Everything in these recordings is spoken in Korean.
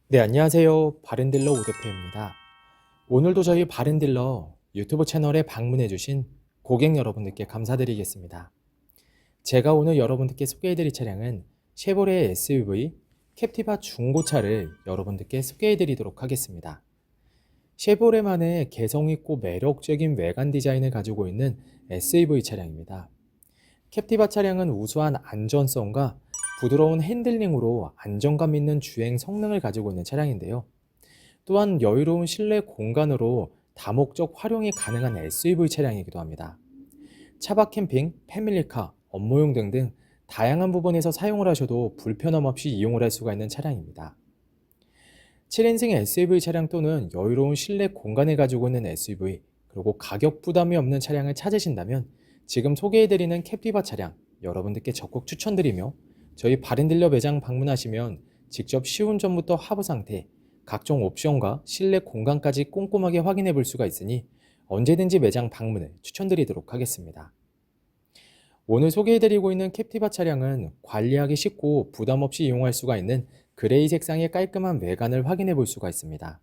네, 안녕하세요. 바른딜러 오대표입니다. 오늘도 저희 바른딜러 유튜브 채널에 방문해주신 고객 여러분들께 감사드리겠습니다. 제가 오늘 여러분들께 소개해드릴 차량은 쉐보레 SUV 캡티바 중고차를 여러분들께 소개해드리도록 하겠습니다. 쉐보레만의 개성있고 매력적인 외관 디자인을 가지고 있는 SUV 차량입니다. 캡티바 차량은 우수한 안전성과 부드러운 핸들링으로 안정감 있는 주행 성능을 가지고 있는 차량인데요. 또한 여유로운 실내 공간으로 다목적 활용이 가능한 SUV 차량이기도 합니다. 차박 캠핑, 패밀리카, 업무용 등등 다양한 부분에서 사용을 하셔도 불편함 없이 이용을 할 수가 있는 차량입니다. 7인승 SUV 차량 또는 여유로운 실내 공간을 가지고 있는 SUV, 그리고 가격 부담이 없는 차량을 찾으신다면 지금 소개해드리는 캡티바 차량 여러분들께 적극 추천드리며 저희 바른딜러 매장 방문하시면 직접 시운전부터 하부 상태, 각종 옵션과 실내 공간까지 꼼꼼하게 확인해 볼 수가 있으니 언제든지 매장 방문을 추천드리도록 하겠습니다. 오늘 소개해드리고 있는 캡티바 차량은 관리하기 쉽고 부담 없이 이용할 수가 있는 그레이 색상의 깔끔한 외관을 확인해 볼 수가 있습니다.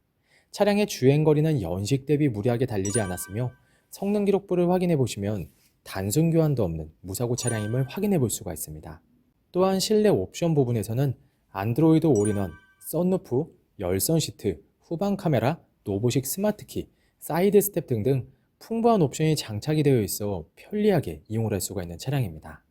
차량의 주행거리는 연식 대비 무리하게 달리지 않았으며 성능 기록부를 확인해 보시면 단순 교환도 없는 무사고 차량임을 확인해 볼 수가 있습니다. 또한 실내 옵션 부분에서는 안드로이드 올인원, 썬루프, 열선 시트, 후방 카메라, 노브식 스마트키, 사이드 스텝 등등 풍부한 옵션이 장착이 되어 있어 편리하게 이용을 할 수가 있는 차량입니다.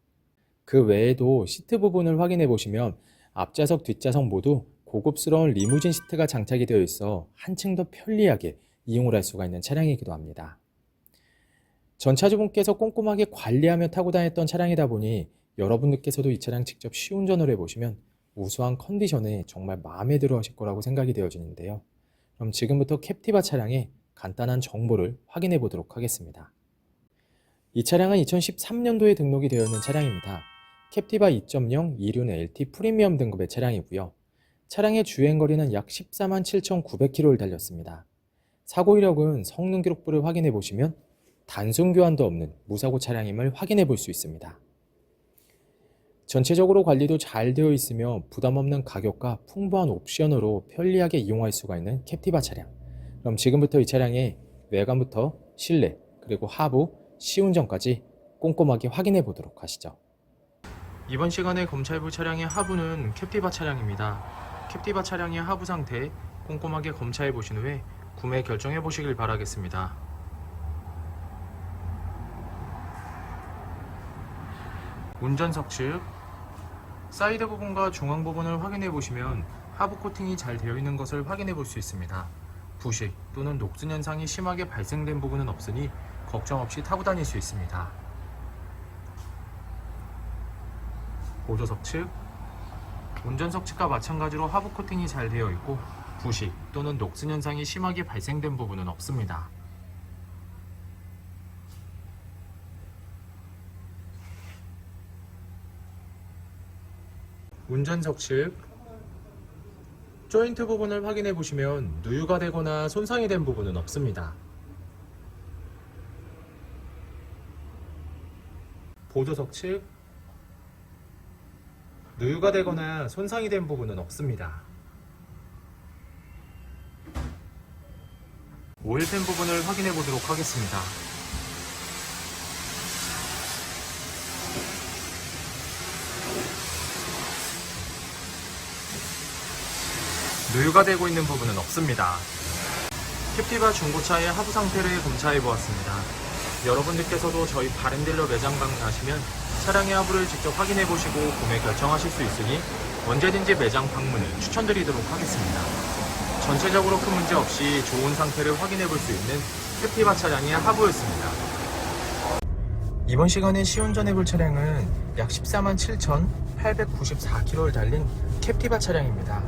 그 외에도 시트 부분을 확인해 보시면 앞좌석, 뒷좌석 모두 고급스러운 리무진 시트가 장착이 되어 있어 한층 더 편리하게 이용을 할 수가 있는 차량이기도 합니다. 전 차주분께서 꼼꼼하게 관리하며 타고 다녔던 차량이다 보니 여러분들께서도 이 차량 직접 시운전을 해보시면 우수한 컨디션에 정말 마음에 들어 하실 거라고 생각이 되어지는데요. 그럼 지금부터 캡티바 차량의 간단한 정보를 확인해 보도록 하겠습니다. 이 차량은 2013년도에 등록이 되어 있는 차량입니다. 캡티바 2.0 이륜 LT 프리미엄 등급의 차량이고요. 차량의 주행거리는 약 14만 7,900km를 달렸습니다. 사고 이력은 성능 기록부를 확인해 보시면 단순 교환도 없는 무사고 차량임을 확인해 볼 수 있습니다. 전체적으로 관리도 잘 되어 있으며 부담 없는 가격과 풍부한 옵션으로 편리하게 이용할 수가 있는 캡티바 차량. 그럼 지금부터 이 차량의 외관부터 실내 그리고 하부, 시운전까지 꼼꼼하게 확인해 보도록 하시죠. 이번 시간에 검찰부 차량의 하부는 캡티바 차량입니다. 캡티바 차량의 하부 상태 꼼꼼하게 검사해 보신 후에 구매 결정해 보시길 바라겠습니다. 운전석 측 사이드 부분과 중앙 부분을 확인해 보시면 하부 코팅이 잘 되어 있는 것을 확인해 볼 수 있습니다. 부식 또는 녹슨 현상이 심하게 발생된 부분은 없으니 걱정 없이 타고 다닐 수 있습니다. 보조석 측 운전석 측과 마찬가지로 하부 코팅이 잘 되어 있고 부식 또는 녹슨 현상이 심하게 발생된 부분은 없습니다. 운전석 측 조인트 부분을 확인해 보시면 누유가 되거나 손상이 된 부분은 없습니다. 보조석 측 누유가 되거나 손상이 된 부분은 없습니다. 오일팬 부분을 확인해 보도록 하겠습니다. 누유가 되고 있는 부분은 없습니다. 캡티바 중고차의 하부 상태를 검사해 보았습니다. 여러분들께서도 저희 바른딜러 매장 방문하시면 차량의 하부를 직접 확인해 보시고 구매 결정하실 수 있으니 언제든지 매장 방문을 추천드리도록 하겠습니다. 전체적으로 큰 문제 없이 좋은 상태를 확인해 볼 수 있는 캡티바 차량의 하부였습니다. 이번 시간에 시운전해 볼 차량은 약 14만 7,894km를 달린 캡티바 차량입니다.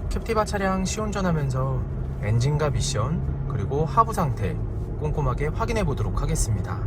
캡티바 차량 시운전하면서 엔진과 미션 그리고 하부 상태 꼼꼼하게 확인해 보도록 하겠습니다.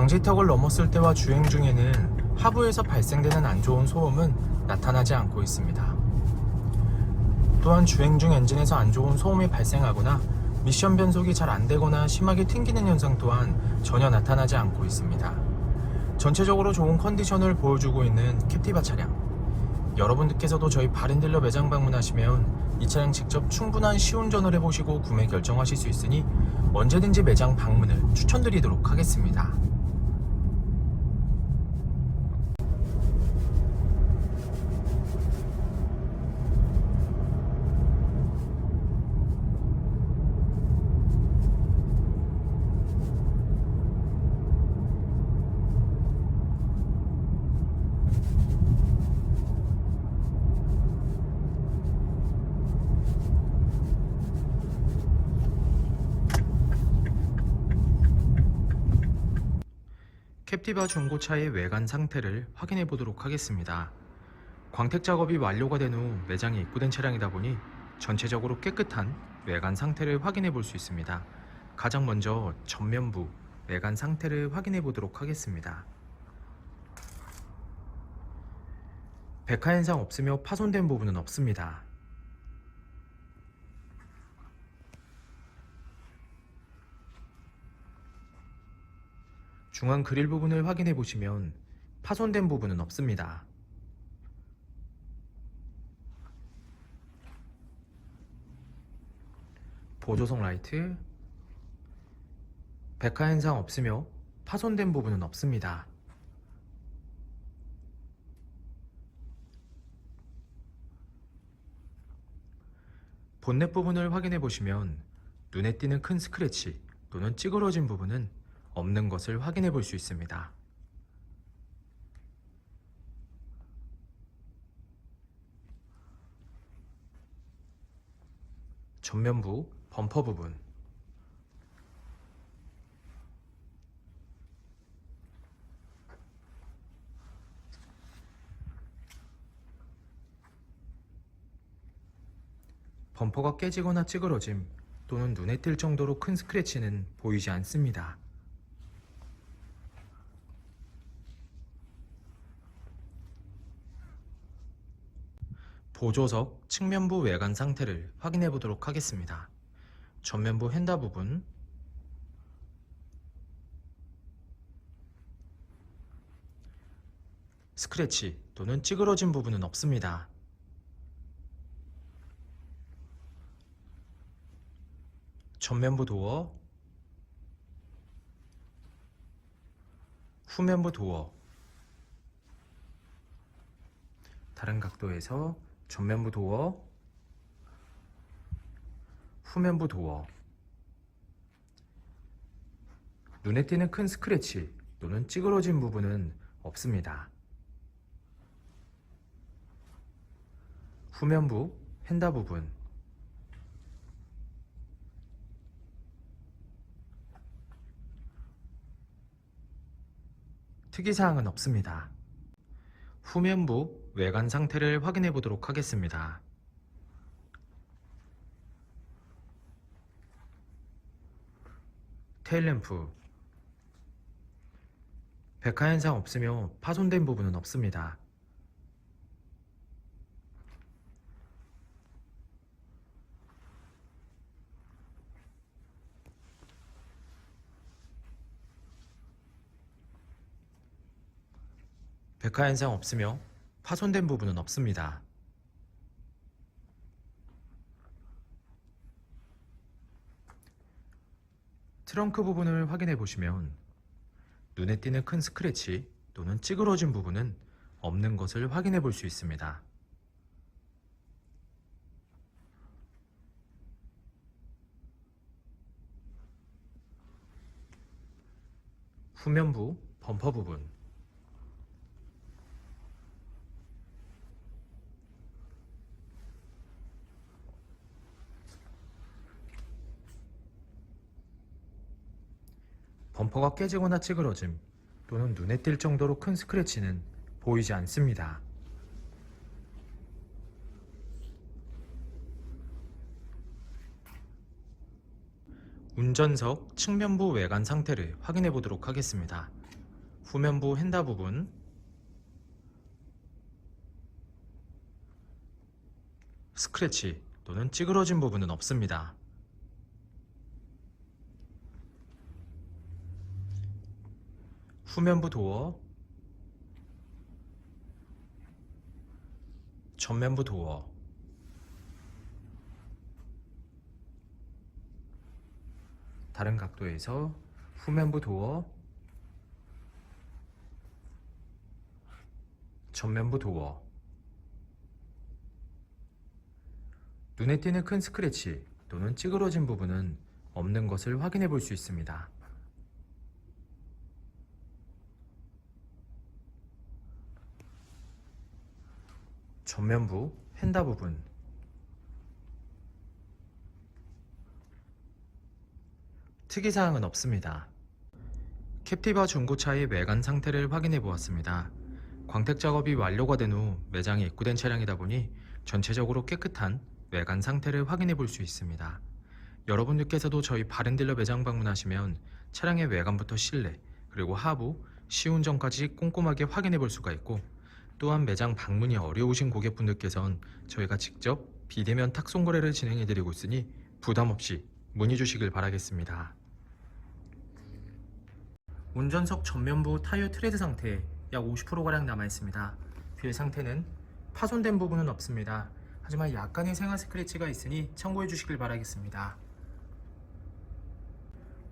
방지턱을 넘었을 때와 주행 중에는 하부에서 발생되는 안 좋은 소음은 나타나지 않고 있습니다. 또한 주행 중 엔진에서 안 좋은 소음이 발생하거나 미션 변속이 잘 안되거나 심하게 튕기는 현상 또한 전혀 나타나지 않고 있습니다. 전체적으로 좋은 컨디션을 보여주고 있는 캡티바 차량, 여러분들께서도 저희 바렌딜러 매장 방문하시면 이 차량 직접 충분한 시운전을 해보시고 구매 결정하실 수 있으니 언제든지 매장 방문을 추천드리도록 하겠습니다. 캡티바 중고차의 외관 상태를 확인해 보도록 하겠습니다. 광택 작업이 완료가 된 후 매장에 입고된 차량이다 보니 전체적으로 깨끗한 외관 상태를 확인해 볼 수 있습니다. 가장 먼저 전면부 외관 상태를 확인해 보도록 하겠습니다. 백화 현상 없으며 파손된 부분은 없습니다. 중앙 그릴 부분을 확인해 보시면 파손된 부분은 없습니다. 보조석 라이트, 백화 현상 없으며 파손된 부분은 없습니다. 본넷 부분을 확인해 보시면 눈에 띄는 큰 스크래치 또는 찌그러진 부분은 없는 것을 확인해 볼 수 있습니다. 전면부 범퍼 부분, 범퍼가 깨지거나 찌그러짐 또는 눈에 띌 정도로 큰 스크래치는 보이지 않습니다. 보조석 측면부 외관 상태를 확인해 보도록 하겠습니다. 전면부 휀다 부분, 스크래치 또는 찌그러진 부분은 없습니다. 전면부 도어, 후면부 도어, 다른 각도에서 전면부 도어, 후면부 도어, 눈에 띄는 큰 스크래치 또는 찌그러진 부분은 없습니다. 후면부 휀다 부분, 특이사항은 없습니다. 후면부 외관 상태를 확인해 보도록 하겠습니다. 테일램프, 백화 현상 없으며 파손된 부분은 없습니다. 백화 현상 없으며 파손된 부분은 없습니다. 트렁크 부분을 확인해 보시면 눈에 띄는 큰 스크래치 또는 찌그러진 부분은 없는 것을 확인해 볼 수 있습니다. 후면부 범퍼 부분, 범퍼가 깨지거나 찌그러짐 또는 눈에 띌 정도로 큰 스크래치는 보이지 않습니다. 운전석 측면부 외관 상태를 확인해 보도록 하겠습니다. 후면부 휀다 부분, 스크래치 또는 찌그러진 부분은 없습니다. 후면부 도어, 전면부 도어, 다른 각도에서 후면부 도어, 전면부 도어, 눈에 띄는 큰 스크래치 또는 찌그러진 부분은 없는 것을 확인해 볼 수 있습니다. 전면부 휀다 부분, 특이사항은 없습니다. 캡티바 중고차의 외관 상태를 확인해 보았습니다. 광택 작업이 완료가 된 후 매장에 입고된 차량이다 보니 전체적으로 깨끗한 외관 상태를 확인해 볼 수 있습니다. 여러분들께서도 저희 바렌딜러 매장 방문하시면 차량의 외관부터 실내 그리고 하부, 시운전까지 꼼꼼하게 확인해 볼 수가 있고, 또한 매장 방문이 어려우신 고객분들께선 저희가 직접 비대면 탁송 거래를 진행해 드리고 있으니 부담 없이 문의 주시길 바라겠습니다. 운전석 전면부 타이어 트레드 상태 약 50%가량 남아있습니다. 휠 상태는 파손된 부분은 없습니다. 하지만 약간의 생활 스크래치가 있으니 참고해 주시길 바라겠습니다.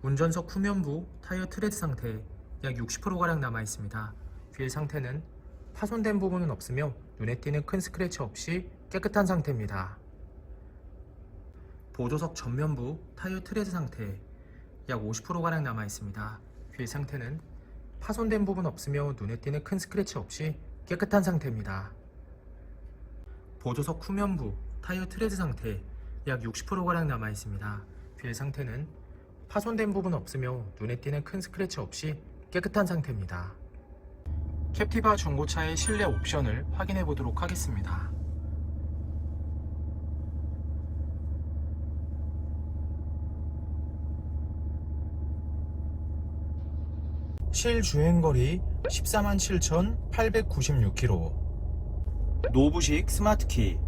운전석 후면부 타이어 트레드 상태 약 60%가량 남아있습니다. 휠 상태는 파손된 부분은 없으며 눈에 띄는 큰 스크래치 없이 깨끗한 상태입니다. 보조석 전면부 타이어 트레드 상태 약 50%가량 남아있습니다. 휠 상태는 파손된 부분 없으며 눈에 띄는 큰 스크래치 없이 깨끗한 상태입니다. 보조석 후면부 타이어 트레드 상태 약 60%가량 남아있습니다. 휠 상태는 파손된 부분 없으며 눈에 띄는 큰 스크래치 없이 깨끗한 상태입니다. 캡티바 중고차의 실내 옵션을 확인해 보도록 하겠습니다. 실주행거리 147,896km, 노부식 스마트키,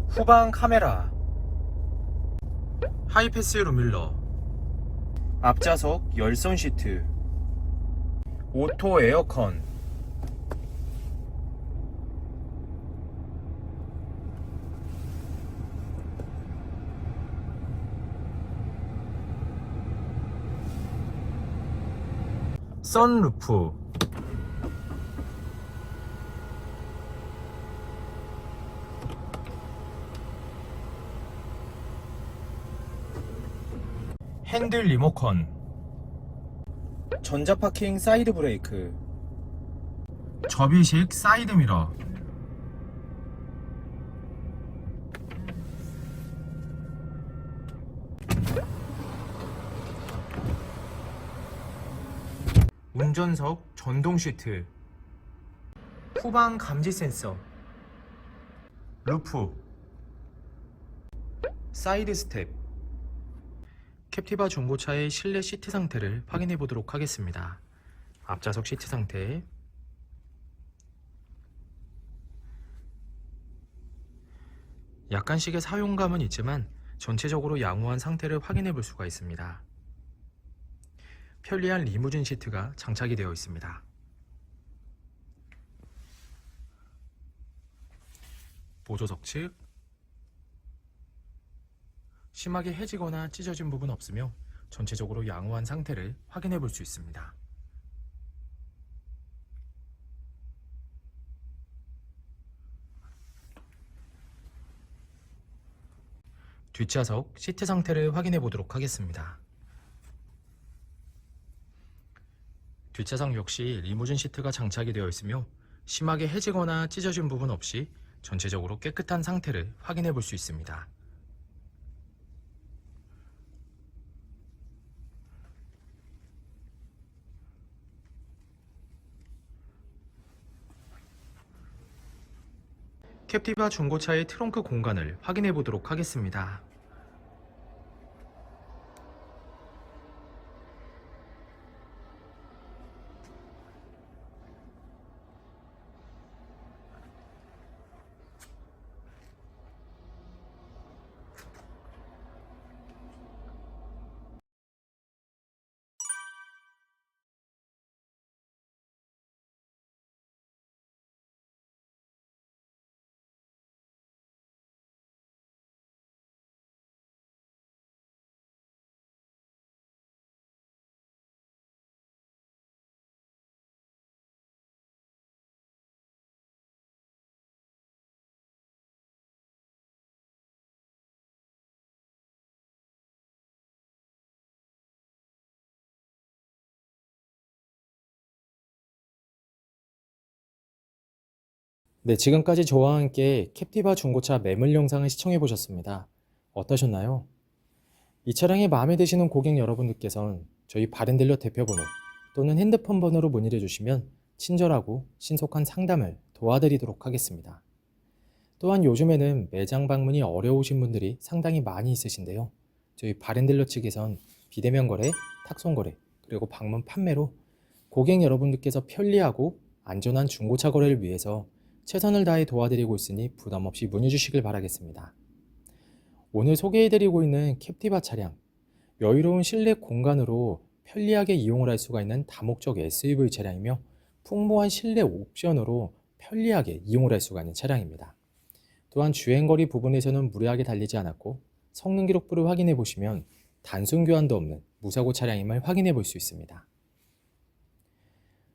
후방 카메라, 하이패스 룸밀러, 앞좌석 열선 시트, 오토 에어컨, 선루프, 핸들 리모컨, 전자파킹 사이드 브레이크, 접이식 사이드 미러, 운전석 전동 시트, 후방 감지 센서, 루프, 사이드 스텝. 캡티바 중고차의 실내 시트 상태를 확인해 보도록 하겠습니다. 앞좌석 시트 상태, 약간씩의 사용감은 있지만 전체적으로 양호한 상태를 확인해 볼 수가 있습니다. 편리한 리무진 시트가 장착이 되어 있습니다. 보조석 측, 심하게 해지거나 찢어진 부분 없으며 전체적으로 양호한 상태를 확인해 볼 수 있습니다. 뒷좌석 시트 상태를 확인해 보도록 하겠습니다. 뒷좌석 역시 리무진 시트가 장착이 되어 있으며 심하게 해지거나 찢어진 부분 없이 전체적으로 깨끗한 상태를 확인해 볼 수 있습니다. 캡티바 중고차의 트렁크 공간을 확인해 보도록 하겠습니다. 네, 지금까지 저와 함께 캡티바 중고차 매물 영상을 시청해 보셨습니다. 어떠셨나요? 이 차량이 마음에 드시는 고객 여러분들께선 저희 바렌딜러 대표번호 또는 핸드폰 번호로 문의해 주시면 친절하고 신속한 상담을 도와드리도록 하겠습니다. 또한 요즘에는 매장 방문이 어려우신 분들이 상당히 많이 있으신데요. 저희 바렌딜러 측에선 비대면 거래, 탁송 거래, 그리고 방문 판매로 고객 여러분들께서 편리하고 안전한 중고차 거래를 위해서 최선을 다해 도와드리고 있으니 부담 없이 문의 주시길 바라겠습니다. 오늘 소개해드리고 있는 캡티바 차량, 여유로운 실내 공간으로 편리하게 이용을 할 수가 있는 다목적 SUV 차량이며 풍부한 실내 옵션으로 편리하게 이용을 할 수가 있는 차량입니다. 또한 주행거리 부분에서는 무리하게 달리지 않았고 성능 기록부를 확인해 보시면 단순 교환도 없는 무사고 차량임을 확인해 볼 수 있습니다.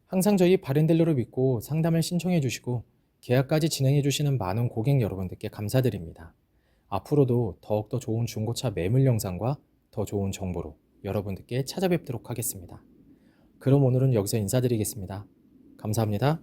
항상 저희 바렌딜러를 믿고 상담을 신청해 주시고 계약까지 진행해 주시는 많은 고객 여러분들께 감사드립니다. 앞으로도 더욱더 좋은 중고차 매물 영상과 더 좋은 정보로 여러분들께 찾아뵙도록 하겠습니다. 그럼 오늘은 여기서 인사드리겠습니다. 감사합니다.